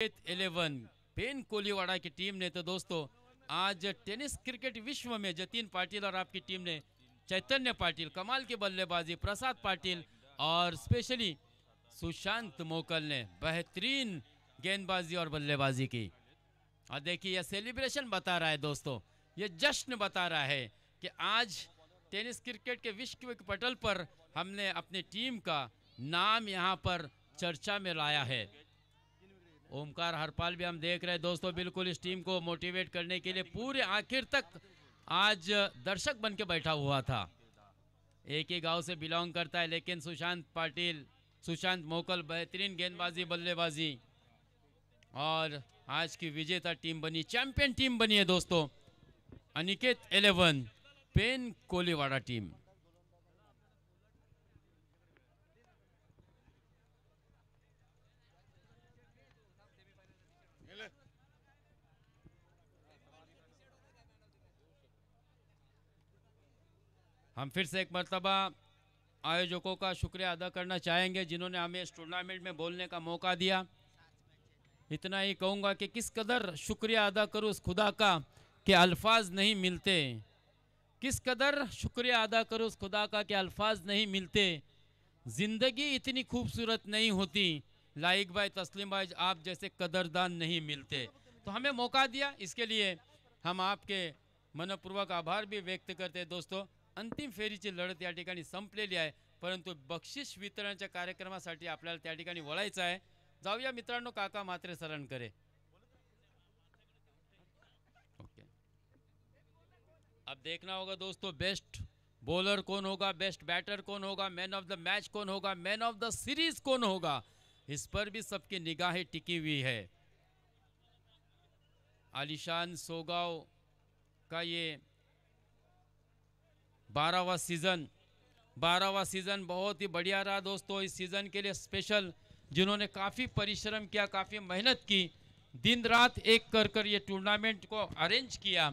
11 pen Koliwada की team ने तो दोस्तों आज टेनिस क्रिकेट विश्व में जतीन पाटिल और आपकी टीम ने चैतन्य पाटिल कमाल की बल्लेबाजी, प्रसाद पाटिल और स्पेशली सुशांत मोकल ने बेहतरीन गेंदबाजी और बल्लेबाजी की। और देखिए यह सेलिब्रेशन बता रहा है दोस्तों, ये जश्न बता रहा है कि आज टेनिस क्रिकेट के विश्व के पटल पर हमने अपनी टीम का नाम यहाँ पर चर्चा में लाया है। ओमकार हरपाल भी हम देख रहे हैं दोस्तों, बिल्कुल इस टीम को मोटिवेट करने के लिए पूरे आखिर तक आज दर्शक बन के बैठा हुआ था। एक ही गांव से बिलोंग करता है लेकिन सुशांत मोकल बेहतरीन गेंदबाजी बल्लेबाजी और आज की विजेता टीम बनी, चैंपियन टीम बनी है दोस्तों अनिकेत 11 पेन कोलीवाड़ा टीम। हम फिर से एक मर्तबा आयोजकों का शुक्रिया अदा करना चाहेंगे जिन्होंने हमें इस टूर्नामेंट में बोलने का मौका दिया। इतना ही कहूँगा कि किस कदर शुक्रिया अदा करूँ उस खुदा का कि अल्फाज नहीं मिलते, किस कदर शुक्रिया अदा करूँ उस खुदा का कि अल्फाज नहीं मिलते। ज़िंदगी इतनी खूबसूरत नहीं होती, लाइक भाई तस्लीम भाई आप जैसे कदरदान नहीं मिलते। तो हमें मौका दिया, इसके लिए हम आपके मनपूर्वक आभार भी व्यक्त करते हैं दोस्तों। अंतिम फेरीची लढत या ठिकाणी संपलेली आहे, परंतु बक्षीस वितरणाच्या कार्यक्रमासाठी आपल्याला त्या ठिकाणी वळायचं आहे। जाऊया मित्रांनो काका मात्रे सरांकडे। ओके, अब देखना होगा दोस्तों बेस्ट बॉलर कौन होगा, बेस्ट बैटर कौन होगा, मैन ऑफ द मैच कौन होगा, मैन ऑफ द सीरीज कौन होगा, इस पर भी सबकी निगाहें टिकी हुई है। आलिशान सोगांव का ये 12वां सीज़न बहुत ही बढ़िया रहा दोस्तों। इस सीज़न के लिए स्पेशल जिन्होंने काफ़ी परिश्रम किया, काफ़ी मेहनत की, दिन रात एक कर ये टूर्नामेंट को अरेंज किया,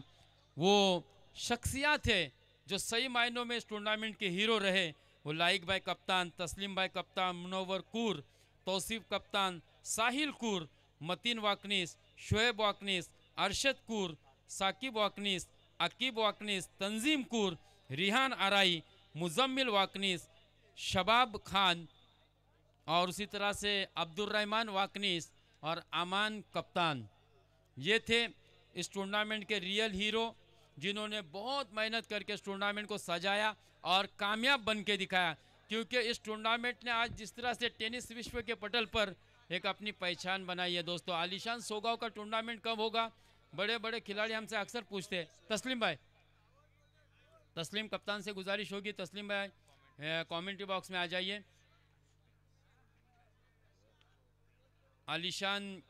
वो शख्सियत है जो सही मायनों में इस टूर्नामेंट के हीरो रहे। वो लाइक भाई कप्तान, तस्लीम भाई कप्तान, मुनव्वर कूर, तौसीफ कप्तान, साहिल कूर, मतीन वाकनीस, शोएब वाकनीस, अरशद कूर, साकिब वाकनीस, अकीब वाकनीस, तंजीम कूर, रिहान आराई, मुजम्मिल वाकनीस, शबाब खान और उसी तरह से अब्दुर्रहमान वाकनीस और अमान कप्तान, ये थे इस टूर्नामेंट के रियल हीरो जिन्होंने बहुत मेहनत करके इस टूर्नामेंट को सजाया और कामयाब बन के दिखाया। क्योंकि इस टूर्नामेंट ने आज जिस तरह से टेनिस विश्व के पटल पर एक अपनी पहचान बनाई है दोस्तों। आलिशान सोगांव का टूर्नामेंट कब होगा, बड़े बड़े खिलाड़ी हमसे अक्सर पूछते हैं। तस्लीम कप्तान से गुजारिश होगी, तस्लीम भाई कमेंट्री बॉक्स में आ जाइए। आलिशान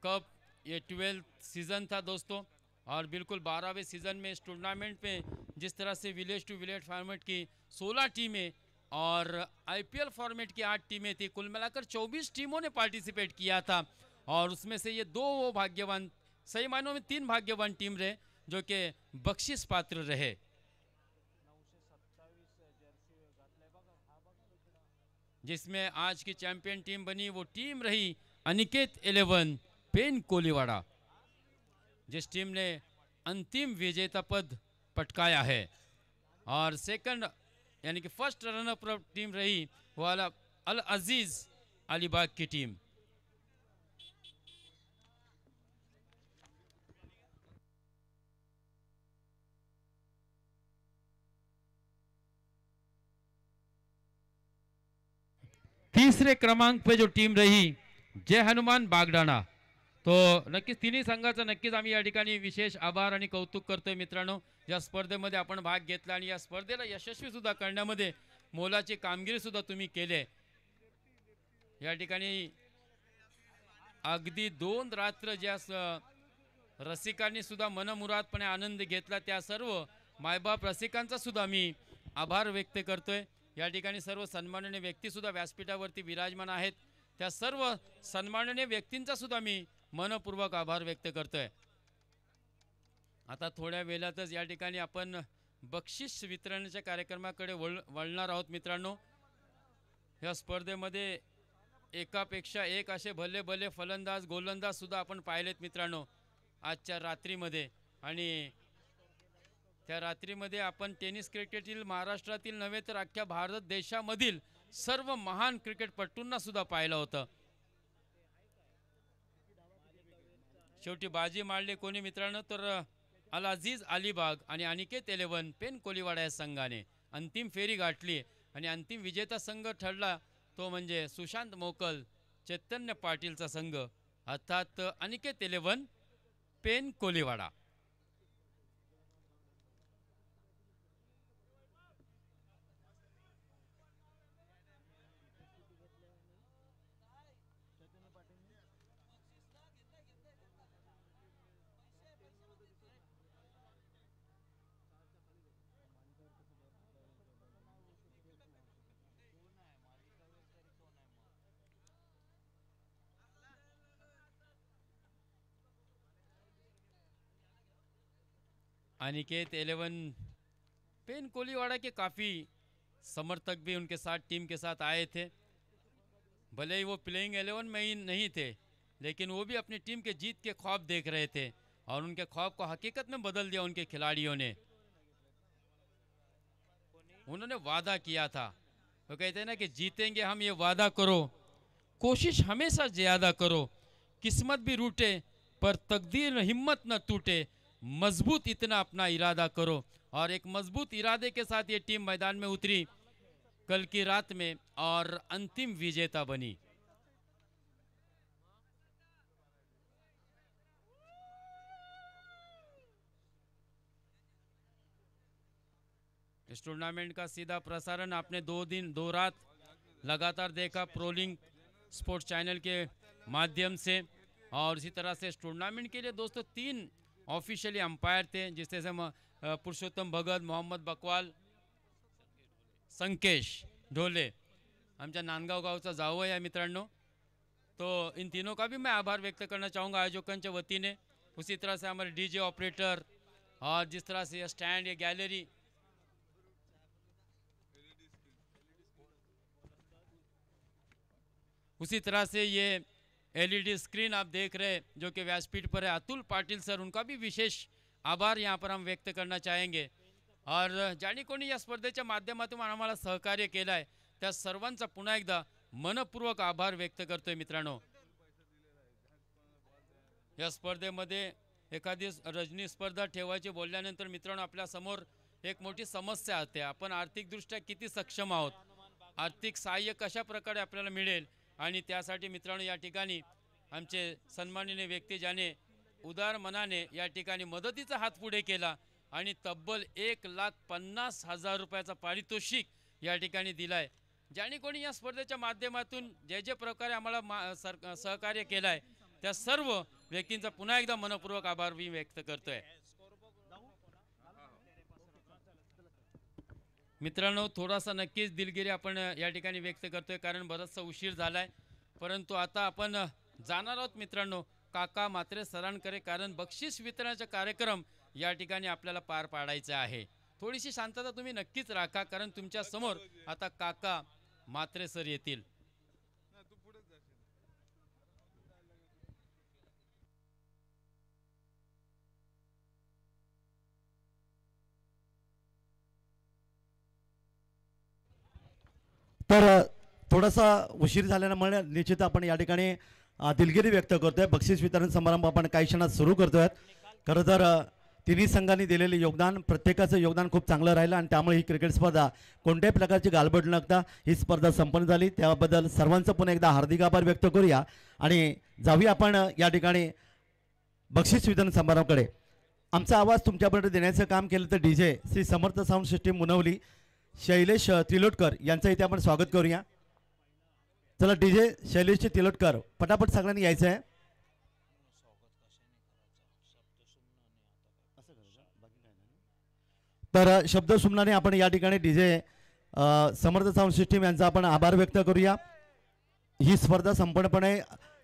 कप ये 12th सीज़न था दोस्तों और बिल्कुल 12वें सीज़न में इस टूर्नामेंट पे जिस तरह से विलेज टू विलेज फॉर्मेट की 16 टीमें और आईपीएल फॉर्मेट की 8 टीमें थी, कुल मिलाकर 24 टीमों ने पार्टिसिपेट किया था। और उसमें से ये 2 वो भाग्यवान, सही मायनों में 3 भाग्यवान टीम रहे जो कि बख्शिश पात्र रहे। जिसमें आज की चैंपियन टीम बनी वो टीम रही अनिकेत 11 पेन कोलीवाड़ा, जिस टीम ने अंतिम विजेता पद पटकाया है। और सेकंड यानी कि फर्स्ट रनर अप टीम रही वो अल अजीज अलीबाग की टीम। तीसरे क्रमांक पे जो टीम रही जय हनुमान बागडाणा, तो नक्कीच तिन्ही संघाचं नक्कीच आम्ही या ठिकाणी विशेष आभार आणि कौतुक करतोय मित्रांनो। या स्पर्धेमध्ये आपण भाग घेतला आणि या स्पर्धेला यशस्वी सुद्धा करण्यामध्ये मोलाची कामगिरी सुद्धा तुम्ही केले। या ठिकाणी अगदी 2 रात्र ज्या रसिकांनी सुद्धा मनमुरादपणे आनंद घेतला त्या सर्व मायबाप रसिकांचा सुद्धा मी आभार व्यक्त करतोय। या ठिकाणी सर्व सन्माननीय व्यक्ती सुद्धा व्यासपीठावरती विराजमान आहेत, त्या सर्व सन्माननीय व्यक्तींचा सुद्धा मी मनपूर्वक आभार व्यक्त करतोय। आता थोड्या वेळातच या ठिकाणी आपण बक्षीस वितरणाच्या कार्यक्रमाकडे वळणार आहोत मित्रांनो। या स्पर्धेमध्ये एकापेक्षा एक असे भले भले फलंदाज गोलंदाज सुद्धा आपण पाहिलेत मित्रांनो आजच्या रात्रीमध्ये. आणि त्या रात्रीमध्ये आपण टेनिस क्रिकेटतील महाराष्ट्रातील नव्हे तर अख्ख्या भारत देशामधील सर्व महान क्रिकेटपटूंना सुद्धा पाहिलं होतं. शेवटी बाजी मारली कोणी मित्रांनो तर अलाजीज अलिबाग आणि अनिकेत 11 पेन कोलीवाडा या संघाने अंतिम फेरी गाठली. आणि अंतिम विजेता संघ ठरला तो म्हणजे सुशांत मोकल चैतन्य पाटीलचा संघ अर्थात अनिकेत 11 पेन कोलीवाडा. अनिकेत 11 पेन कोलीवाड़ा के काफ़ी समर्थक भी उनके साथ टीम के साथ आए थे। भले ही वो प्लेइंग 11 में ही नहीं थे लेकिन वो भी अपनी टीम के जीत के ख्वाब देख रहे थे और उनके ख्वाब को हकीकत में बदल दिया उनके खिलाड़ियों ने। उन्होंने वादा किया था, वो कहते हैं ना कि जीतेंगे हम ये वादा करो, कोशिश हमेशा ज़्यादा करो, किस्मत भी रूठे पर तकदीर हिम्मत न टूटे, मजबूत इतना अपना इरादा करो। और एक मजबूत इरादे के साथ ये टीम मैदान में उतरी कल की रात में और अंतिम विजेता बनी। इस टूर्नामेंट का सीधा प्रसारण आपने 2 दिन 2 रात लगातार देखा प्रोलिंग स्पोर्ट्स चैनल के माध्यम से। और इसी तरह से इस टूर्नामेंट के लिए दोस्तों 3 ऑफिशियली अंपायर थे, जिससे पुरुषोत्तम भगत, मोहम्मद बकवाल, संकेश ढोले, आमच्या नांदगाव गावचा जावई आहे मित्रांनो। तो इन तीनों का भी मैं आभार व्यक्त करना चाहूँगा आयोजकों वती ने। उसी तरह से हमारे डीजे ऑपरेटर और जिस तरह से स्टैंड या गैलरी, उसी तरह से ये एलईडी स्क्रीन आप देख रहे जो कि व्यासपीठ पर है, अतुल पाटिल सर, उनका भी विशेष आभार यहाँ पर हम व्यक्त करना चाहेंगे। और ज्यांनी कोणी या स्पर्धेच्या माध्यमातून आम्हाला सहकार्य केलं आहे त्या सर्वांचा पुन्हा एकदा मनपूर्वक आभार व्यक्त करतोय मित्रांनो। या स्पर्धेमध्ये एखादी रजनी स्पर्धा ठेवायची बोलल्यानंतर मित्रांनो आपल्या समोर एक मोठी समस्या असते, आपण आर्थिकदृष्ट्या किती सक्षम आहोत, आर्थिक सहाय्य कशा प्रकारे आपल्याला मिळेल। आणि त्यासाठी मित्रांनो या ठिकाणी आमचे सन्माननीय व्यक्ती ज्याने उदार मनाने या ठिकाणी मदतीचा हात पुढे केला आणि तब्बल 1,50,000 रुपयाचा पारितोषिक या ठिकाणी दिलाय। ज्यांनी कोणी या स्पर्धेच्या माध्यमातून जे प्रकारे आम्हाला सहकार्य केलाय त्या सर्व व्यक्तींचा पुन्हा एकदा मनपूर्वक आभार मी व्यक्त करतोय। मित्रांनो थोडासा नक्कीच दिलगिरी आपण या ठिकाणी व्यक्त करतोय कारण बराचसा उशीर झालाय, परंतु आता आपण जाणार आहोत मित्रांनो काका म्हात्रे सरांकडे, कारण बक्षीस वितरणाचा कार्यक्रम या ठिकाणी आपल्याला पार पाडायचा आहे। थोडीशी शांतता तुम्ही नक्कीच राखा कारण तुमच्या समोर आता काका म्हात्रे सर येतील। तर थोडासा उशीर झाल्यामुळे निश्चित आपण या ठिकाणी दिलगिरी व्यक्त करतोय। बक्षीस वितरण समारंभ आपण काही क्षणात सुरू करतोय। खरं तर तिन्ही संघांनी दिलेले योगदान, प्रत्येकाचं योगदान खूप चांगलं राहिलं आणि त्यामुळे ही क्रिकेट स्पर्धा कोणत्याही प्रकारची गालबोट न लागता ही स्पर्धा संपन्न झाली। त्याबद्दल सर्वांचं पुन्हा एकदा हार्दिक आभार व्यक्त करूया आणि जाऊया आपण या ठिकाणी बक्षीस वितरण समारंभाकडे। आमचा आवाज तुमच्यापर्यंत देण्याचं काम केलं तर DJ Shri Samarth sound system मुनवली Shailesh तिलोटकर यांचं इथे आपण स्वागत करूया। चला डीजे शैलेश तिलोटकर पटापट सगळ्यांनी यायचं आहे। तर शब्द सुमनाने आपण या ठिकाणी डीजे समर्थ साऊंड सिस्टीम यांचा आपण आभार व्यक्त करूया। ही स्पर्धा संपूर्णपणे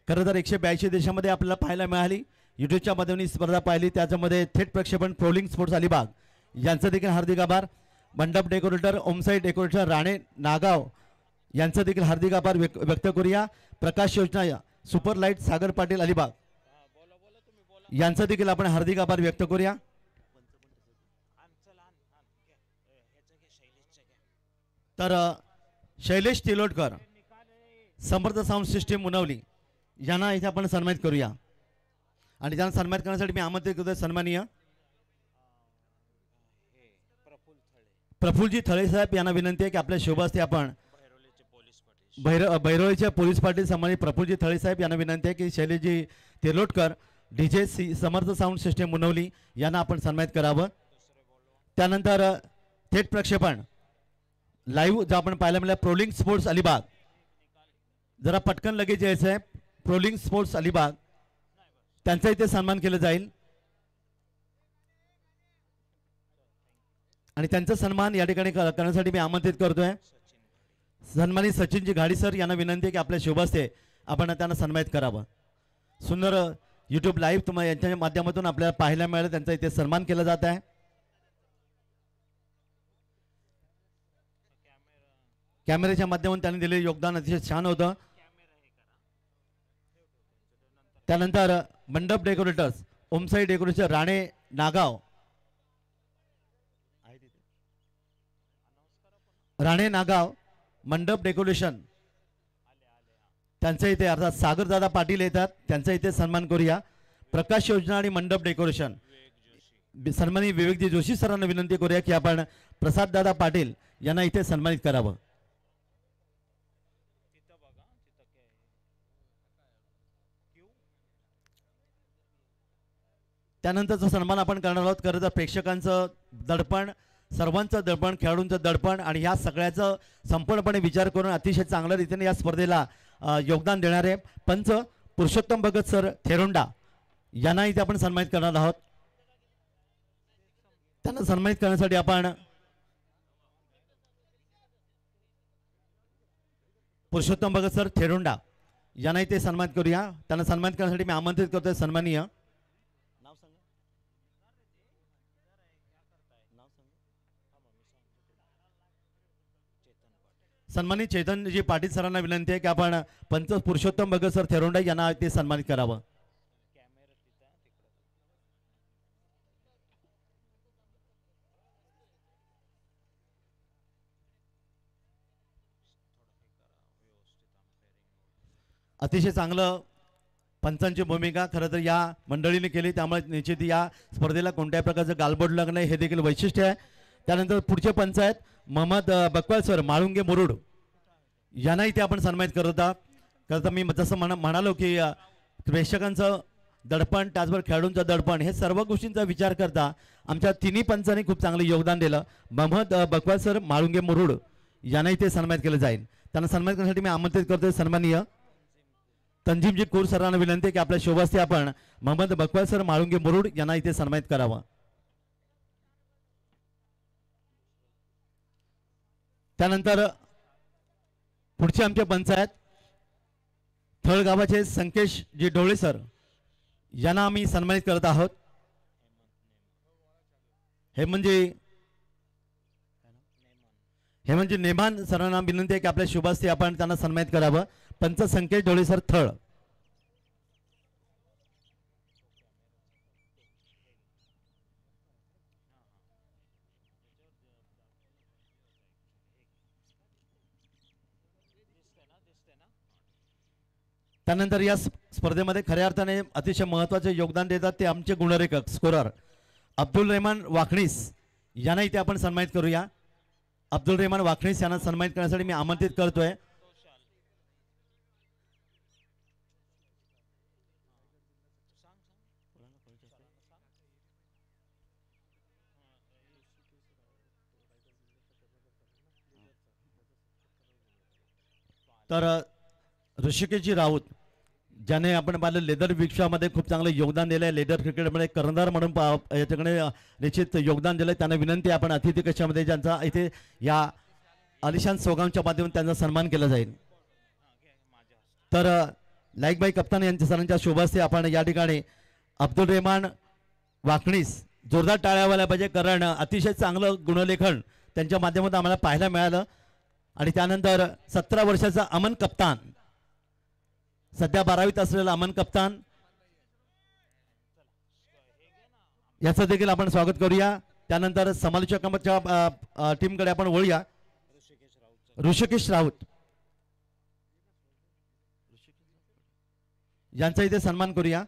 खरं तर 182 देशामध्ये आपल्याला पाहायला मिळाली। यूट्यूबच्या माध्यमातून स्पर्धा पाहिली, त्याच्यामध्ये थेट प्रक्षेपण प्रोलिंग स्पोर्ट्स अलिबाग यांचं देखील हार्दिक आभार। मंडप डेकोरेटर ओमसाई डेकोरेटर राणे नागाव यांचं देखील हार्दिक आभार व्यक्त करूया। प्रकाश योजना सुपर लाईट सागर पाटील अलिबाग यांचा देखील आपण हार्दिक आभार व्यक्त करूया. तर शैलेश तिलोटकर समर्थ साऊंड सिस्टीम मुनवली यांना इथे आपण सन्मानित करूया. आणि त्यांना सन्मानित करण्यासाठी मी आमंत्रित करतोय सन्माननीय प्रफुल्लजी थळे साहेब यांना विनंती आहे की आपल्या शुभहस्ते आपण भैरवळीच्या पोलीस पाटील सन्मानित प्रफुल्लजी थळे साहेब यांना विनंती आहे की शैलेशजी तिलोटकर डीजे समर्थ साऊंड सिस्टीम मुनवली यांना आपण सन्मानित करावं. त्यानंतर थेट प्रक्षेपण लाईव्ह जो आपण पाहायला मिळालं प्रोलिंग स्पोर्ट्स अलिबाग, जरा पटकन लगेच यायचं आहे. प्रोलिंग स्पोर्ट्स अलिबाग त्यांचा इथे सन्मान केलं जाईल आणि त्यांचा सन्मान या ठिकाणी करण्यासाठी मी आमंत्रित करतोय सन्मानित सचिनजी घाडी सर यांना विनंती आहे की आपल्या शुभहस्ते आपण त्यांना सन्मानित करावं. सुंदर यूट्यूब लाईव्ह तुम्हाला यांच्या माध्यमातून आपल्याला पाहायला मिळालं, त्यांचा इथे सन्मान केला जात आहे. कॅमेऱ्याच्या माध्यमातून त्यांनी दिलेले योगदान अतिशय छान होतं. त्यानंतर मंडप डेकोरेटर्स ओमसाई डेकोरेशन राणे नागाव मंडप डेकोरेशन त्यांच्या इथे अर्थात सागरदादा पाटील येतात, त्यांचा इथे सन्मान करूया. प्रकाश योजना आणि मंडप डेकोरेशन सन्मानित विवेकजी जोशी सरांना विनंती करूया की आपण प्रसाददादा पाटील यांना इथे सन्मानित करावं. त्यानंतरचा सन्मान आपण करणार आहोत. खरं तर प्रेक्षकांचं दडपण, सर्वांचं दडपण, खेळाडूंचं दडपण आणि ह्या सगळ्याचं संपूर्णपणे विचार करून अतिशय चांगल्या रीतीने या स्पर्धेला योगदान देणारे पंच पुरुषोत्तम भगत सर थेरोंडा यांना इथे आपण सन्मानित करणार आहोत. त्यांना सन्मानित करण्यासाठी आपण पुरुषोत्तम भगत सर थेरोंडा यांना इथे सन्मानित करूया. त्यांना सन्मानित करण्यासाठी मी आमंत्रित करतोय सन्माननीय सन्मानित चैतन्यजी पाटील सरांना विनंती आहे की आपण पंच पुरुषोत्तम भगत सर थेरोंडा यांना ते सन्मानित करावं. अतिशय चांगलं पंचांची भूमिका खरं तर या मंडळीने केली, त्यामुळे निश्चित या स्पर्धेला कोणत्याही प्रकारचं गालबोट लागणं हे देखील वैशिष्ट्य आहे. त्यानंतर पुढचे पंच आहेत मोहम्मद बकवाल सर माळुंगे मुरुड यांना इथे आपण सन्मानित करत आहात. खरं तर मी जसं म्हणालो की प्रेक्षकांचं दडपण त्याचबरोबर खेळाडूंचं दडपण हे सर्व गोष्टींचा विचार करता आमच्या तिन्ही पंचांनी खूप चांगलं योगदान दिलं. मोहम्मद बकवाल सर माळुंगे मुरुड यांना इथे सन्मानित केलं जाईल. त्यांना सन्मानित करण्यासाठी मी आमंत्रित करतोय सन्माननीय तंजीमजी कूर सरांना विनंती की आपल्या शोभास्ते आपण मोहम्मद बकवाल सर माळुंगे मुरुड यांना इथे सन्मानित करावं. त्यानंतर पुढचे आमचे पंच आहेत थळगावाचे संकेश जी ढोळे सर यांना आम्ही सन्मानित करत आहोत. हे म्हणजे नेमान सरांना विनंती आहे की आपल्या शुभास्ते आपण त्यांना सन्मानित करावं. पंच संकेश ढोळे सर थळ. त्यानंतर या स्पर्धेमध्ये खऱ्या अर्थाने अतिशय महत्त्वाचे योगदान देतात ते आमचे गुणरेखक स्कोरर अब्दुल रहमान वाखणीस यांना इथे आपण सन्मानित करूया. अब्दुल रहमान वाखणीस यांना सन्मानित करण्यासाठी मी आमंत्रित करतोय. तर ऋषिकेशजी राऊत ज्याने आपण पाहिलं लेदर विश्वामध्ये खूप चांगलं योगदान दिलं आहे, लेदर क्रिकेटमध्ये कर्णधार म्हणून याच्याकडे निश्चित योगदान दिलं आहे. त्यांना विनंती आहे आपण अतिथी कक्षामध्ये ज्यांचा इथे या आलिशान सोगामच्या माध्यमातून त्यांचा सन्मान केला जाईल. तर लाईकबाई कप्तान यांच्या सरांच्या शोभास्ते आपण या ठिकाणी अब्दुल रहमान वाकणीस जोरदार टाळ्या वाला पाहिजे, कारण अतिशय चांगलं गुणलेखन त्यांच्या माध्यमातून आम्हाला पाहायला मिळालं. आणि त्यानंतर 17 वर्षाचा अमन कप्तान सध्या 12वीत असलेला अमन कप्तान याचं देखील आपण स्वागत करूया. त्यानंतर समालोचकांच्या टीमकडे आपण वळूया. ऋषिकेश राऊत यांचा इथे सन्मान करूया.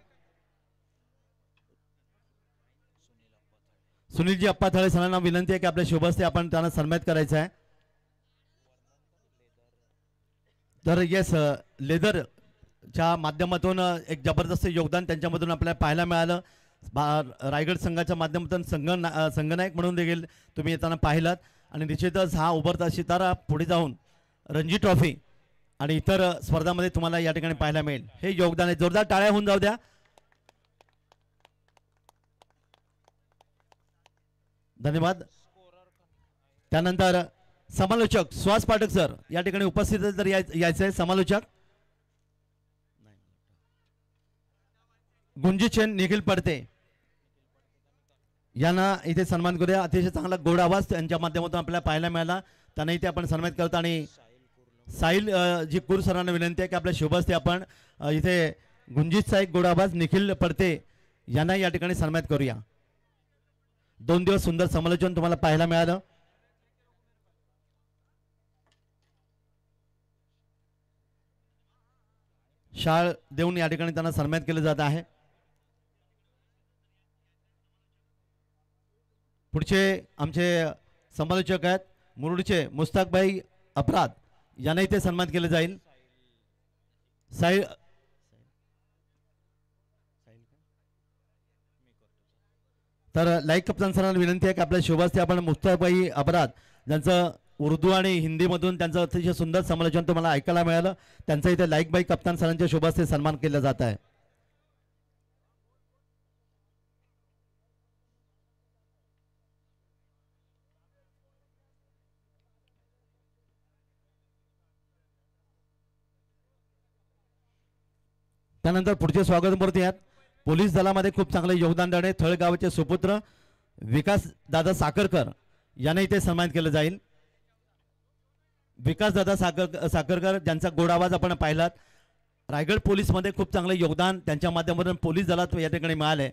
सुनीलजी अप्पा थळे सरांना विनंती आहे की आपल्या शुभस्ते आपण त्यांना सन्मानित करायचं आहे. तर येस, लेदरच्या माध्यमातून एक जबरदस्त योगदान त्यांच्यामधून आपल्याला पाहायला मिळालं. रायगड संघाच्या माध्यमातून संघनायक म्हणून देखील तुम्ही येताना पाहिलात. आणि निश्चितच हा उभरता सितारा पुढे जाऊन रणजी ट्रॉफी आणि इतर स्पर्धामध्ये तुम्हाला या ठिकाणी पाहायला मिळेल. हे योगदान आहे. जोरदार टाळ्या होऊन जाऊ द्या. धन्यवाद. त्यानंतर समालोचक सुहास पाठक सर या ठिकाणी उपस्थित जर यायचं आहे. समालोचक गुंजीचेन निखिल पडते यांना इथे सन्मान करूया. अतिशय चांगला गोड आवाज त्यांच्या माध्यमातून आपल्याला पाहायला मिळाला. त्यांना इथे आपण सन्मानित करतो. आणि साहिल जी कुर सरांना विनंती आहे की आपल्या शुभस्ते आपण इथे गुंजीतचा एक गोड आवाज निखिल पडते यांना या ठिकाणी सन्मानित करूया. 2 दिवस सुंदर समालोचन तुम्हाला पाहायला मिळालं. शाळ देऊन या ठिकाणी त्यांना सन्मानित केले जात आहे. पुढचे आमचे समालोचक आहेत मुरुडचे मुस्ताकभाई अपराध यांना इथे सन्मानित केले जाईल. साहिल तर लाईक कप्तान सरांना विनंती आहे की आपल्या शुभास्ते आपण मुस्ताकभाई अपराध ज्यांचं उर्दू आणि हिंदीमधून त्यांचं अतिशय सुंदर समालोचन तुम्हाला ऐकायला मिळालं. त्यांचं इथे लाईकबाई कप्तान सरांच्या शुभास्ते सन्मान केला जात आहे. त्यानंतर पुढचे स्वागतमूर्ती आहेत पोलीस दलामध्ये खूप चांगले योगदान देणारे थळगावचे सुपुत्र विकास दादा साखरकर यांना इथे सन्मानित केलं जाईल. विकास दादा साखरकर ज्यांचा गोड आवाज आपण पाहिलात. रायगड पोलीसमध्ये खूप चांगले योगदान त्यांच्या माध्यमातून पोलीस दलात या ठिकाणी मिळाले.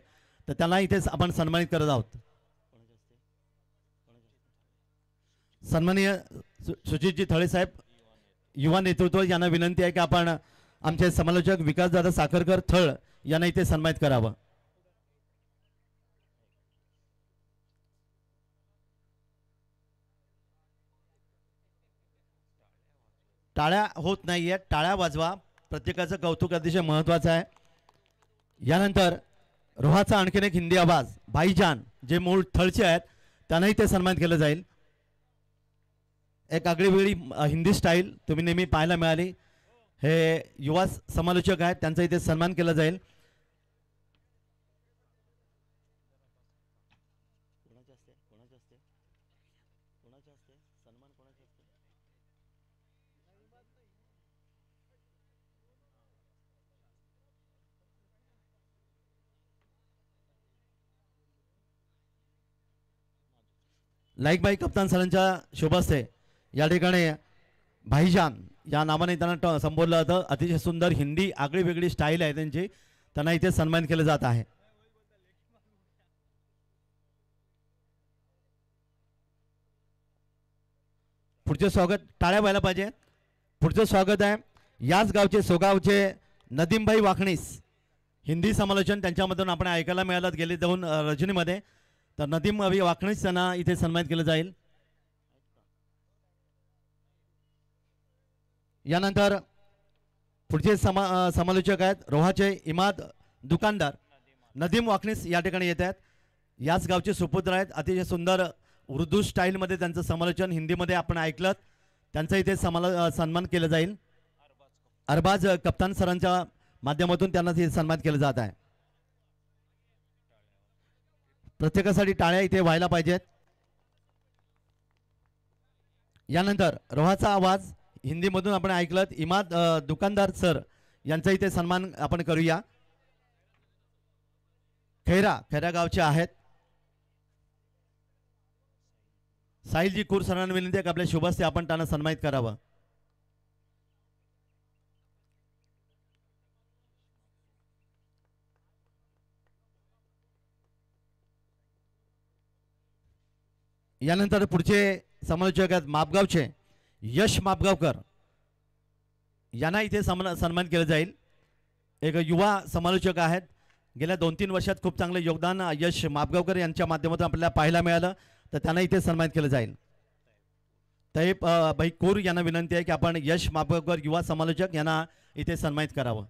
तर त्यांना इथे आपण सन्मानित करत आहोत. सन्माननीय सुजितजी थळे साहेब युवा नेतृत्व यांना विनंती आहे की आपण आमचे समालोचक विकासदादा साखरकर थळ यांना इथे सन्मानित करावं. टाळ्या होत नाहीये. टाळ्या वाजवा. प्रत्येकाचं कौतुक अतिशय महत्वाचं आहे. यानंतर रोहाचा आणखीन एक हिंदी आवाज भाईजान जे मूळ थळचे आहेत त्यांना इथे सन्मानित केलं जाईल. एक आगळीवेगळी हिंदी स्टाईल तुम्ही नेहमी पाहायला मिळाली. हे युवा समालोचक आहेत त्यांचा इथे सन्मान केला जाईल. लाईक बाई कप्तान सरांच्या शुभस्ते या ठिकाणी भाईजान या नावाने त्यांना संबोधलं जातं. अतिशय सुंदर हिंदी आगळी वेगळी स्टाईल आहे त्यांची. त्यांना इथे सन्मान केलं जात आहे. पुढचे स्वागत टाळ्या व्हायला पाहिजे. पुढचं स्वागत आहे याच गावचे सोगावचे नदीमभाई वाखणीस. हिंदी समालोचन त्यांच्यामधून आपण ऐकायला मिळालं गेले 2 रजनीमध्ये. तर नदीम भाई वाखणीस यांना इथे सन्मानित केलं जाईल. यानंतर पुढचे समालोचक आहेत रोहाचे इमाद दुकानदार नदीम वाखणीस या ठिकाणी येत आहेत. याच गावचे सुपुत्र आहेत. अतिशय सुंदर उर्दू स्टाईलमध्ये त्यांचं समालोचन हिंदीमध्ये आपण ऐकलं. त्यांचा इथे सन्मान केलं जाईल. अरबाज कप्तान सरांच्या माध्यमातून त्यांना इथे सन्मान केलं जात आहे. प्रत्येकासाठी टाळ्या इथे व्हायला पाहिजेत. यानंतर रोहाचा आवाज हिंदीमधून आपण ऐकलं इमाद दुकानदार सर यांचा इथे सन्मान आपण करूया. खैरा गावचे आहेत. साहिलजी कुर सरांना विनंती आहे की आपल्या शुभस्ते आपण त्यांना सन्मानित करावं. यानंतर पुढचे समालोचक आहेत मापगावचे यश मापगावकर, यांना इथे सन्मान केलं जाईल. एक युवा समालोचक आहेत, गेल्या 2-3 वर्षात खूप चांगलं योगदान यश मापगावकर यांच्या माध्यमातून आपल्याला पाहायला मिळालं, तर त्यांना इथे सन्मानित केलं जाईल. तैप भाई कोर यांना विनंती आहे की आपण यश मापगावकर युवा समालोचक यांना इथे सन्मानित करावं.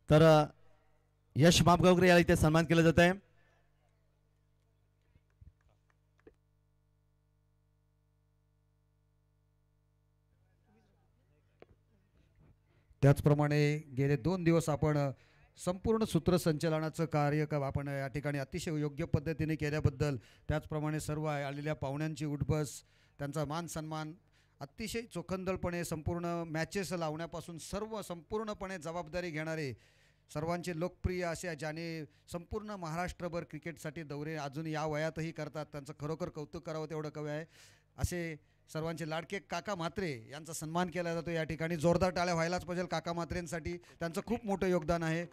तर यश मापगावकर याला इथे सन्मान केलं जात आहे. त्याचप्रमाणे गेले 2 दिवस आपण संपूर्ण सूत्रसंचालनाचं कार्य आपण या ठिकाणी अतिशय योग्य पद्धतीने केल्याबद्दल, त्याचप्रमाणे सर्व आलेल्या पाहुण्यांची उठबस, त्यांचा मान सन्मान अतिशय चोखंदळपणे संपूर्ण मॅचेस लावण्यापासून संपूर्णपणे जबाबदारी घेणारे सर्वांचे लोकप्रिय असे, ज्याने संपूर्ण महाराष्ट्रभर क्रिकेटसाठी दौरे अजून या वयातही करतात, त्यांचं खरोखर कौतुक करावं तेवढं कमी आहे. असे सर्वांचे लाडके काका म्हात्रे यांचा सन्मान केला जातो. या ठिकाणी जोरदार टाळ्या व्हायलाच पाहिजे काका म्हात्रेंसाठी, त्यांचं खूप मोठं योगदान आहे.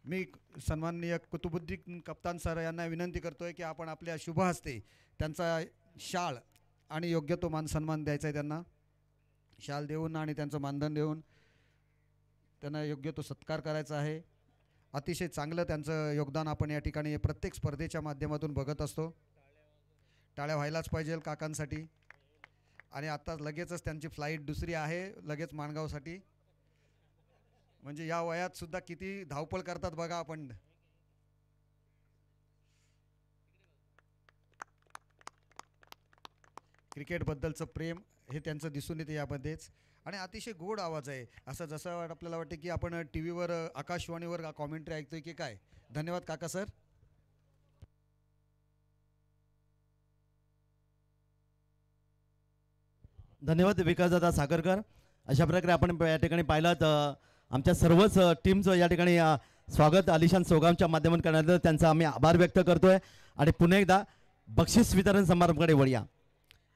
मी सन्माननीय कुतुबुद्दीन कप्तान सर यांना विनंती करतोय की आपण आपल्या शुभ हस्ते त्यांचा शाल आणि योग्य तो मान सन्मान द्यायचा आहे. त्यांना शाल देऊन आणि त्यांचं मानधन देऊन त्यांना योग्य तो सत्कार करायचा आहे. अतिशय चांगलं त्यांचं योगदान आपण या ठिकाणी प्रत्येक स्पर्धेच्या माध्यमातून बघत असतो. टाळ्या व्हायलाच पाहिजे काकांसाठी. आणि आता लगेचच त्यांची फ्लाईट दुसरी आहे लगेच माणगावसाठी. म्हणजे या वयात सुद्धा किती धावपळ करतात बघा आपण. क्रिकेटबद्दलचं प्रेम हे त्यांचं दिसून येते यामध्येच. आणि अतिशय गोड आवाज आहे, असं जसं आपल्याला वाटते की आपण टी व्हीवर आकाशवाणीवर कॉमेंट्री ऐकतोय की काय. धन्यवाद काका सर. धन्यवाद विकासदादा सागरकर. अशा प्रकारे आपण या ठिकाणी पाहिलं तर आमच्या सर्वच टीमचं या ठिकाणी स्वागत आलिशान सोगामच्या माध्यमातून करण्यात आलं, त्यांचा आम्ही आभार व्यक्त करतोय. आणि पुन्हा एकदा बक्षीस वितरण समारंभाकडे वळूया.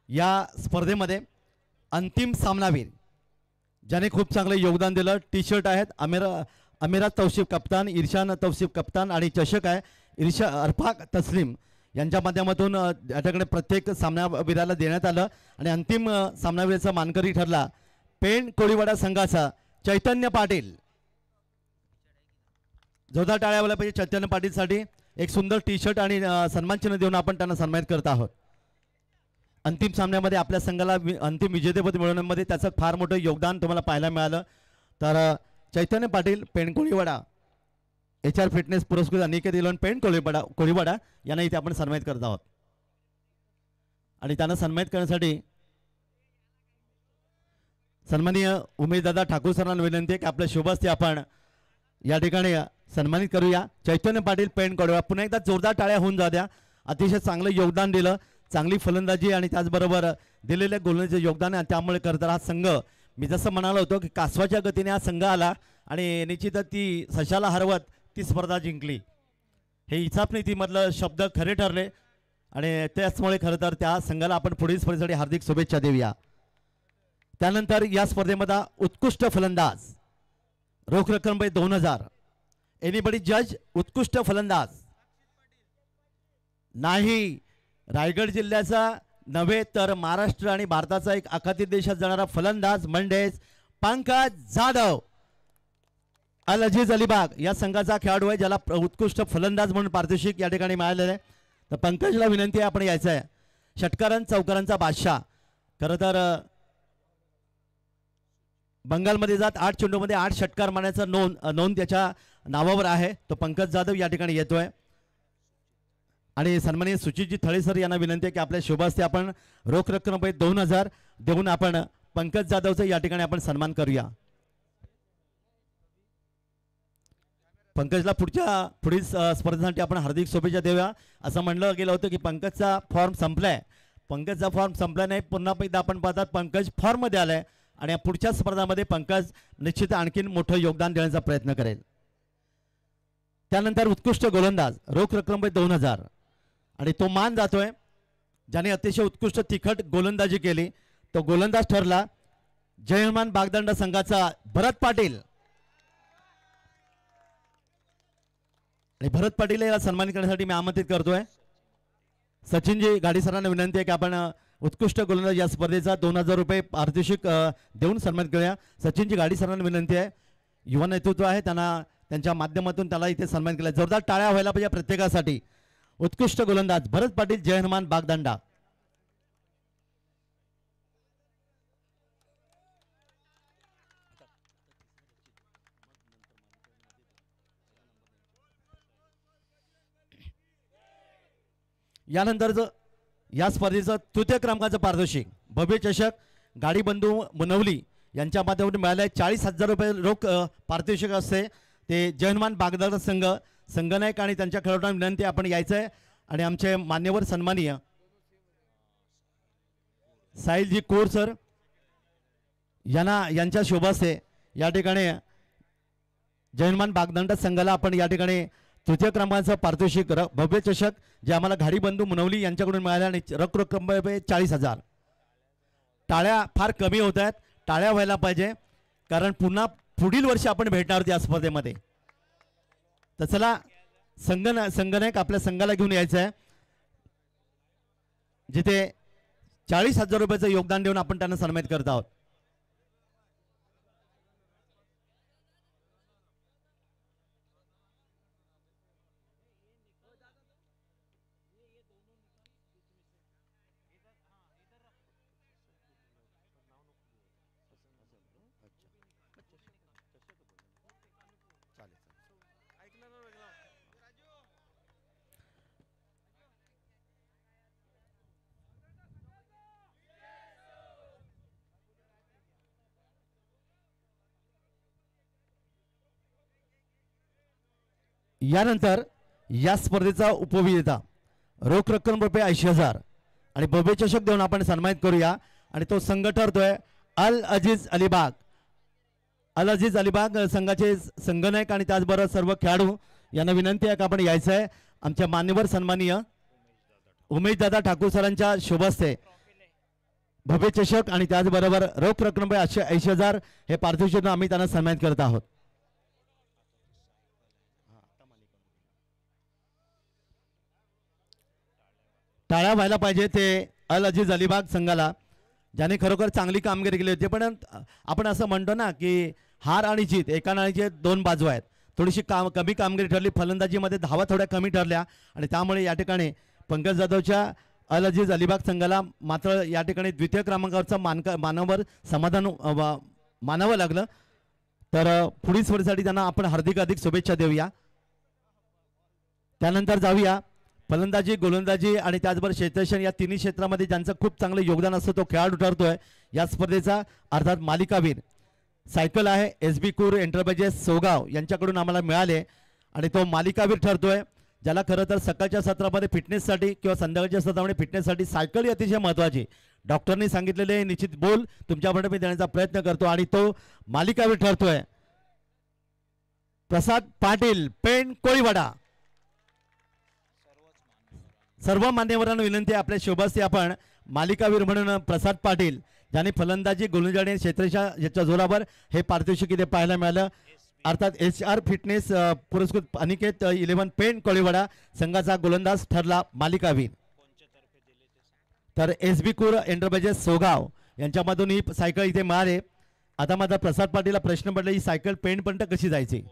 या स्पर्धेमध्ये अंतिम सामनावीर ज्याने खूप चांगलं योगदान दिलं, टी शर्ट आहेत अमिरा तौसिफ कप्तान, इरशान तौसिफ कप्तान आणि चषक आहे अरफाक तस्लीम यांच्या माध्यमातून या ठिकाणी प्रत्येक सामनावीराला देण्यात आलं. आणि अंतिम सामनावीराचा मानकरी ठरला पेण कोळीवाडा संघाचा चैतन्य पाटील. जोरदार टाळ्या वाला पाहिजे चैतन्य पाटीलसाठी. एक सुंदर टी शर्ट आणि सन्मानचिन्ह देऊन आपण त्यांना सन्मानित करत आहोत. अंतिम सामन्यामध्ये आपल्या संघाला अंतिम विजेतेपद मिळवण्यामध्ये त्याचं फार मोठं योगदान तुम्हाला पाहायला मिळालं. तर चैतन्य पाटील पेण कोळीवाडा HR फिटनेस पुरस्कृत अनिकेत इलेवन पेण कोळीवाडा यांना इथे आपण सन्मानित करत आहोत. आणि त्यांना सन्मानित करण्यासाठी सन्माननीय उमेशदादा ठाकूर सरांना विनंती आहे की आपल्या शुभ हस्ते आपण या ठिकाणी सन्मानित करूया चैतन्य पाटील पेण कोळीवाडा. पुन्हा एकदा जोरदार टाळ्या होऊन जाऊ द्या. अतिशय चांगलं योगदान दिलं, चांगली फलंदाजी आणि त्याचबरोबर दिलेल्या गोलंदाजीचं योगदान आहे. त्यामुळे खरं तर हा संघ, मी जसं म्हणालो होतो की कासवाच्या गतीने हा संघ आला आणि निश्चितच ती सशाला हरवत ती स्पर्धा जिंकली. हे इचापनीतीमधलं शब्द खरे ठरले आणि त्याचमुळे खरं तर त्या संघाला आपण पुढील स्पर्धेसाठी हार्दिक शुभेच्छा देऊया. त्यानंतर या स्पर्धेमध्ये उत्कृष्ट फलंदाज रोख रक्कम 2000. एनीबडी जज उत्कृष्ट फलंदाज नाही रायगड जिल्ह्याचा नव्हे तर महाराष्ट्र आणि भारताचा एक आखाती देशात जाणारा फलंदाज म्हणजेच पंकज जाधव अल अजीज अलिबाग या संघाचा खेळाडू आहे, ज्याला उत्कृष्ट फलंदाज म्हणून पारितोषिक या ठिकाणी मिळालेलं आहे. तर पंकजला विनंती आहे आपण यायचं आहे. षटकारण चौकारांचा बादशाह. खरं तर बंगालमध्ये जात 8 चेंडूमध्ये 8 षटकार मारण्याचा नोंद त्याच्या नावावर आहे. तो पंकज जाधव या ठिकाणी येतोय. आणि सन्माननीय सुचितजी थळे सर यांना विनंती आहे की आपल्या शुभ हस्ते आपण रोख रक्कम 2000 देऊन आपण पंकज जाधवचा या ठिकाणी आपण सन्मान करूया. पंकजला पुढील स्पर्धेसाठी आपण हार्दिक शुभेच्छा देऊया. असं म्हणलं गेलं होतं की पंकजचा फॉर्म संपलाय. पंकजचा फॉर्म संपला नाही, पुन्हा एकदा आपण पाहतात पंकज फॉर्ममध्ये आलाय आणि पुढच्या स्पर्धामध्ये पंकज निश्चित आणखीन मोठं योगदान देण्याचा प्रयत्न करेल. त्यानंतर उत्कृष्ट गोलंदाज रोख रक्कम 2000 आणि तो मान जातोय ज्याने अतिशय उत्कृष्ट तिखट गोलंदाजी केली. तो गोलंदाज ठरला जय हनुमान बागदंडा संघाचा भरत पाटील आणि भरत पाटील याला सन्मानित करण्यासाठी मी आमंत्रित करतोय. सचिनजी गाडी सरांना विनंती आहे की आपण उत्कृष्ट गोलंदाज या स्पर्धेचा 2000 रुपये पारितोषिक देऊन सन्मानित करूया. सचिनजी गाडी सरांना विनंती आहे, युवा नेतृत्व आहे, त्यांना त्यांच्या माध्यमातून त्याला इथे सन्मान केला. जोरदार टाळ्या व्हायला पाहिजे प्रत्येकासाठी. उत्कृष्ट गोलंदाज भरत पाटील जय हनुमान बागदंडा. यानंतरचं या स्पर्धेचं तृतीय क्रमांकाचं पारितोषिक भव्य चषक गाडी बंधू मुनवली यांच्या माध्यमातून मिळाले 40,000 रुपये रोख पारितोषिक असते. ते जय हनुमान बागदंडा संघ संघनायक आणि त्यांच्या खेळाडूंना विनंती आपण यायचं आहे आणि आमचे मान्यवर सन्माननीय साहिलजी कोर सर यांच्या शोभास्ते या ठिकाणी जय हनुमान बागदंडा संघाला आपण या ठिकाणी तृतीय क्रमांकाचं पारितोषिक भव्य चषक जे आम्हाला घाडी बंधू मुनवली यांच्याकडून मिळाले आणि रक्कम 40,000. टाळ्या फार कमी होत आहेत, टाळ्या व्हायला पाहिजे कारण पुन्हा पुढील वर्षी आपण भेटणार आहोत या स्पर्धेमध्ये. तर चला संघनायक आपल्या संघाला घेऊन यायचं आहे जिथे 40,000 रुपयाचं योगदान देऊन आपण त्यांना सन्मानित करत आहोत. यानंतर या स्पर्धेचा उपविजेता रोख रक्कम रुपये 80,000 आणि भव्य चषक देऊन आपण सन्मानित करूया. आणि तो संघ ठरतोय अल अजीज अलिबाग. अल अजीज अलिबाग संघाचे संघनायक आणि त्याचबरोबर सर्व खेळाडू यांना विनंती आहे की आपण यायचं आहे. आमच्या मान्यवर सन्माननीय उमेशदादा ठाकूर सरांच्या शोभास्ते भव्य चषक आणि त्याचबरोबर रोख रक्कम रुपये 80,000 हे पारितोषिक आम्ही त्यांना सन्मानित करत आहोत. टाळ्या व्हायला पाहिजे ते अल अजीज अलिबाग संघाला ज्याने खरोखर चांगली कामगिरी केली होती. पण आपण असं म्हणतो ना की हार आणि जीत एका नाण्याचे दोन बाजू आहेत. थोडीशी कमी कामगिरी ठरली, फलंदाजीमध्ये धावा थोड्या कमी ठरल्या आणि त्यामुळे या ठिकाणी पंकज जाधवच्या अल अजीज अलिबाग संघाला मात्र या ठिकाणी द्वितीय क्रमांकावरचं मानावर समाधान मानावं लागलं. तर पुढील स्पर्धेसाठी त्यांना आपण हार्दिक शुभेच्छा देऊया. त्यानंतर जाऊया फलंदाजी, गोलंदाजी आणि त्याचबरोबर क्षेत्ररक्षण या तिन्ही क्षेत्रामध्ये ज्यांचं खूप चांगलं योगदान असतं तो खेळाडू ठरतोय या स्पर्धेचा. अर्थात मालिकावीर सायकल आहे SB कूर एंटरप्राइजेस सोगाव यांच्याकडून आम्हाला मिळाले आणि तो मालिकावीर ठरतोय ज्याला खरं तर सकाळच्या सत्रामध्ये फिटनेससाठी किंवा संध्याकाळच्या सत्रामध्ये फिटनेससाठी सायकल ही अतिशय महत्त्वाची. डॉक्टरनी सांगितलेले निश्चित बोल तुमच्यापर्यंत मी देण्याचा प्रयत्न करतो आणि तो मालिकावीर ठरतोय प्रसाद पाटील पेण कोळीवाडा. सर्व मान्यवरांना विनंती आहे आपल्या शोभास्ते आपण मालिकावीर म्हणून प्रसाद पाटील ज्यांनी फलंदाजी, गोलंदाजी आणि क्षेत्ररक्षण याच्या जोरावर हे पारितोषिक इथे पाहायला मिळालं. अर्थात HR फिटनेस पुरस्कृत अनिकेत 11 पेण कोळीवाडा संघाचा गोलंदाज ठरला मालिकावीर. तर SB कूर एंटरप्राइजेस सोगाव यांच्यामधून ही सायकल इथे मिळाले. आता माझा प्रसाद पाटीलला प्रश्न पडला ही सायकल पेणपर्यंत कशी जायची.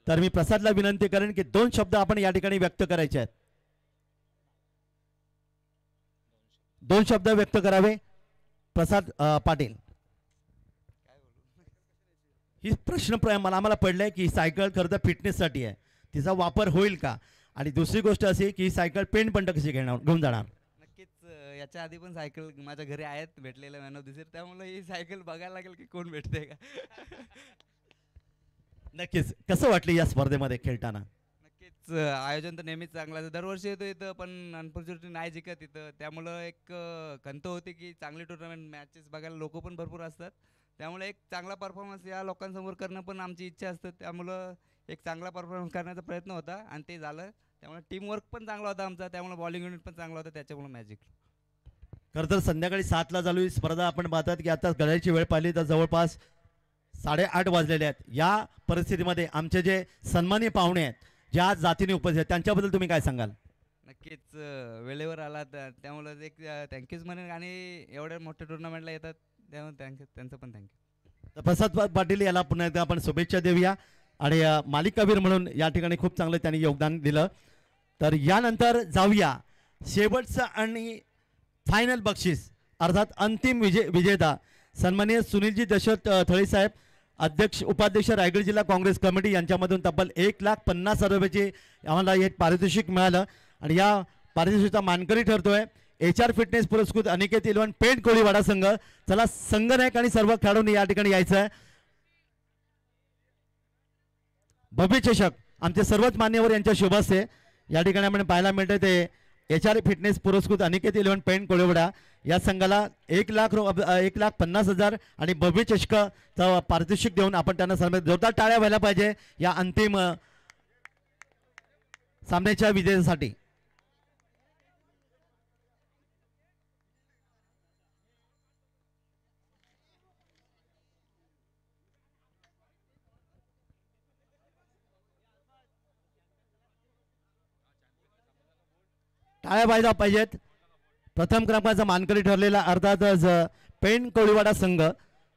तर मी प्रसादला विनंती करेन की 2 शब्द आपण या ठिकाणी व्यक्त करायचे आहेत. 2 शब्द व्यक्त करावे. प्रसाद पाटील ही प्रश्न आम्हाला पडलाय की सायकल खरं तर फिटनेससाठी आहे, तिचा वापर होईल का. आणि दुसरी गोष्ट अशी की ही सायकल पेणपर्यंत कशी घेऊन जाणार. नक्कीच याच्या आधी पण सायकल माझ्या घरी आहेत भेटलेलं मॅन ऑफ द सीरीज, त्यामुळे ही सायकल बघायला लागेल की कोण भेटते का. नक्कीच कसं वाटलं या स्पर्धेमध्ये खेळताना. नक्कीच आयोजन तर नेहमीच चांगलं आहे. दरवर्षी येतो इथं पण अनफॉर्च्युनेटली नाही जिंकत इथं, त्यामुळं एक खंत होती की चांगली टुर्नामेंट मॅचेस बघायला लोक पण भरपूर असतात. त्यामुळे एक चांगला परफॉर्मन्स या लोकांसमोर करणं पण आमची इच्छा असते. त्यामुळं एक चांगला परफॉर्मन्स करण्याचा प्रयत्न होता आणि ते झालं. त्यामुळे टीमवर्क पण चांगला होता आमचा, त्यामुळे बॉलिंग युनिट पण चांगला होता, त्याच्यामुळे मॅच जिंकलो. खरं तर संध्याकाळी 7ला चालू ही स्पर्धा आपण पाहतात की आता घड्याळची वेळ पाहिली तर जवळपास 8:30 वाजलेले आहेत. या परिस्थितीमध्ये आमचे जे सन्माननीय पाहुणे आहेत ज्या जातीने उपस्थित आहेत त्यांच्याबद्दल तुम्ही काय सांगाल? नक्कीच वेळेवर आलात त्यामुळं एक थँक्यूच म्हणेन आणि एवढ्या मोठ्या टुर्नामेंटला येतात त्यामुळे त्यांचं पण थँक्यू. तर प्रसाद पाटील याला पुन्हा एकदा आपण शुभेच्छा देऊया आणि मालिक कबीर म्हणून या ठिकाणी खूप चांगलं त्यांनी योगदान दिलं. तर यानंतर जाऊया शेवटचं आणि फायनल बक्षीस अर्थात अंतिम विजेता सन्माननीय सुनीलजी दशरथ थळी साहेब अध्यक्ष उपाध्यक्ष रायगड जिल्हा काँग्रेस कमिटी यांच्यामधून तब्बल 1,50,000 रुपयाची आम्हाला हे पारितोषिक मिळालं आणि या पारितोषिकाचा मानकरी ठरतोय HR फिटनेस पुरस्कृत अनिकेत इलवण पेंट कोळीवाडा संघ. चला संघनायक आणि सर्व खेळाडूंनी या ठिकाणी यायचं आहे. भव्य चषक आमचे सर्वच मान्यवर यांच्या शुभ हस्ते या ठिकाणी आपण पाहायला मिळते ते HR फिटनेस पुरस्कृत अनिकेत इलवण पेंट कोळीवाडा या संघाला 1,50,000 आणि भव्य चषकाचं पारितोषिक देऊन आपण त्यांना सन्मानित. जोरदार टाळ्या व्हायला पाहिजे या अंतिम सामन्याच्या विजयासाठी. टाळ्या व्हायला पाहिजेत. प्रथम क्रमांकाचा मानकरी ठरलेला अर्थातच पेंट कोळीवाडा संघ.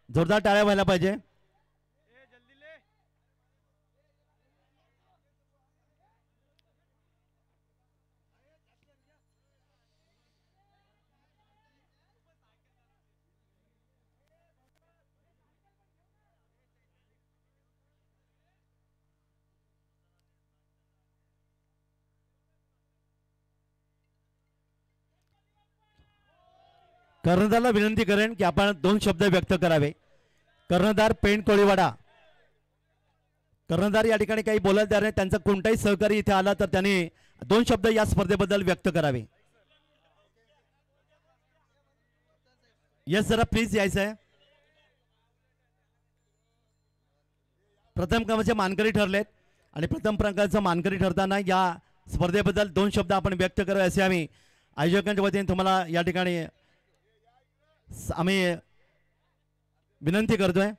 जोरदार टाळ्या व्हायला पाहिजे. कर्णधारला विनंती करेन की आपण 2 शब्द व्यक्त करावे. कर्णधार पेंट कोळीवाडा कर्णधार या ठिकाणी काही बोलायला तयार नाही. त्यांचा कोणताही सहकारी इथे आला तर त्यांनी 2 शब्द या स्पर्धेबद्दल व्यक्त करावे. यस जरा प्लीज यायचं आहे. प्रथम क्रमांकाचे मानकरी ठरलेत आणि प्रथम क्रमांकाचा मानकरी ठरताना या स्पर्धेबद्दल 2 शब्द आपण व्यक्त करावे असे आम्ही आयोजकांच्या वतीने तुम्हाला या ठिकाणी आम्ही विनंती करतोय.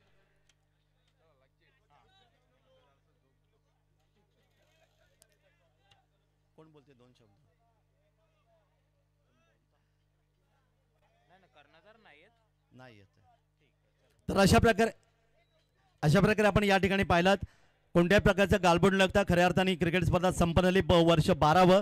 कोण बोलते 2 शब्द? नाही येत. तर अशा प्रकारे आपण या ठिकाणी पाहिलात कोणत्या प्रकारचं गालबोट लागता खऱ्या अर्थाने क्रिकेट स्पर्धा संपन्न झाली. वर्ष 12व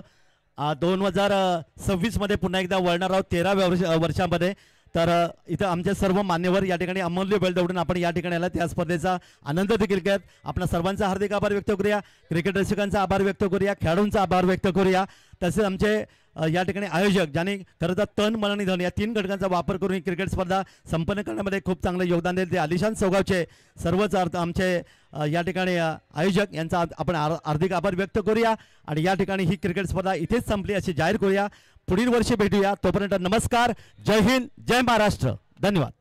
2026 मध्ये पुन्हा एकदा वळणार आहोत 13व्या वर्षामध्ये. तर इथं आमचे सर्व मान्यवर या ठिकाणी अमूल्य वेळ दौडून आपण या ठिकाणी आला त्या स्पर्धेचा आनंद देखील घेत आपल्या सर्वांचा हार्दिक आभार व्यक्त करूया. क्रिकेट रसिकांचा आभार व्यक्त करूया. खेळाडूंचा आभार व्यक्त करूया. तसेच आमचे या ठिकाणी आयोजक ज्यांनी खरं तर तन मन आणि धन या 3 घटकांचा वापर करून ही क्रिकेट स्पर्धा संपन्न करण्यामध्ये खूप चांगलं योगदान दिले ते आलिशान सौगावचे सर्वच आमचे या ठिकाणी आयोजक यांचा आपण हार्दिक आभार व्यक्त करूया. आणि या ठिकाणी ही क्रिकेट स्पर्धा इथेच संपली अशी जाहीर करूया. पुढील वर्षी भेटूया. तोपर्यंत नमस्कार. जय हिंद, जय महाराष्ट्र. धन्यवाद.